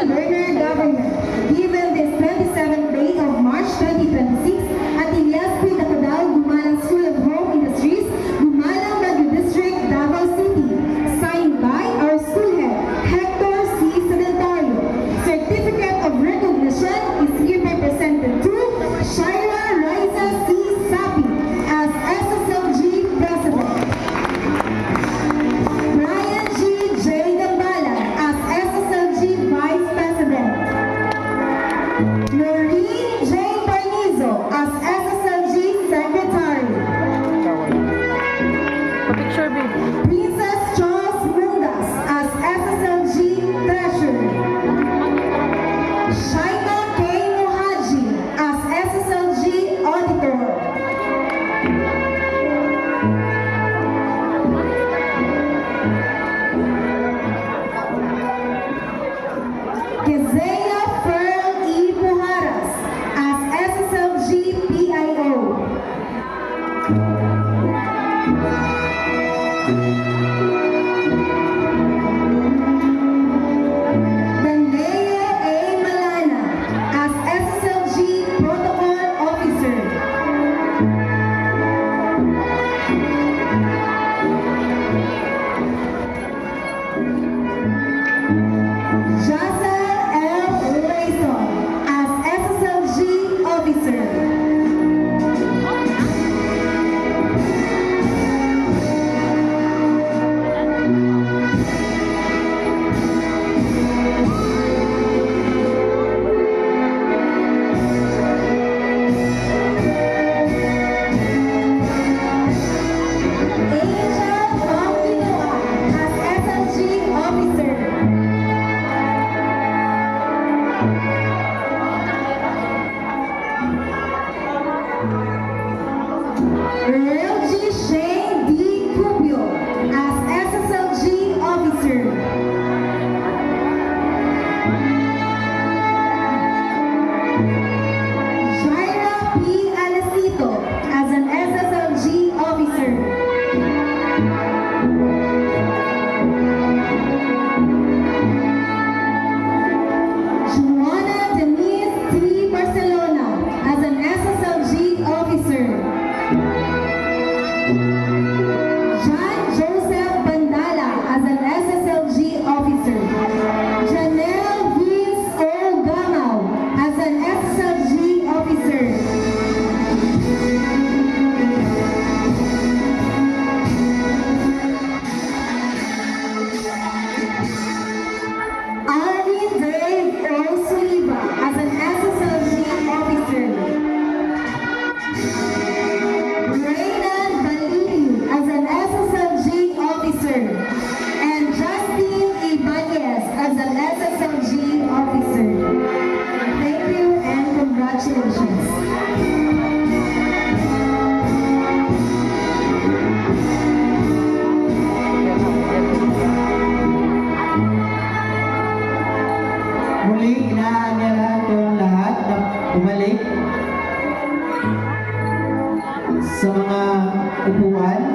learner government. Given this 27th day of March 2026 at Ilyas P. Dacodao Gumalang School of Home Industries, Gumalang Baguio District, Davao City. Signed by our school head, Hector C. Sedentario. Certificate of recognition is hereby presented to Shaira Raisa C. Sapi as SSLG President. Brian G. J. Gambala as SSLG Vice President. Noreen J. Parnizo as SSLG Secretary. Picture, baby. Princess Charles Mundas as SSLG Treasurer. Shaina K. Muhaji as SSLG Auditor. Kezeya Pearl E. Pujaras as SSLG PIO. Danlea A. Malana as SSLG Protocol Officer. Jasa L. Rayson as SSLG Officer. Angel Panginoa as SSLG Officer. Earl G. Shane D. Cubio as SSLG Officer. Jaira P. Alecito as an SSLG Officer. Juana Denise T. Barcelona as an SSLG Officer. John Joseph Bandala as an SSLG Officer. Janelle Vince O. Gamau as an SSLG Officer. Arvin Dave O. Suliba as an SSLG Officer. Reynan Balili as an SSLG Officer. And Justin Ibanez as an SSLG Officer. Thank you and congratulations. Muli, inaanyalahan ko ang lahat na bumalik sa mga upuan.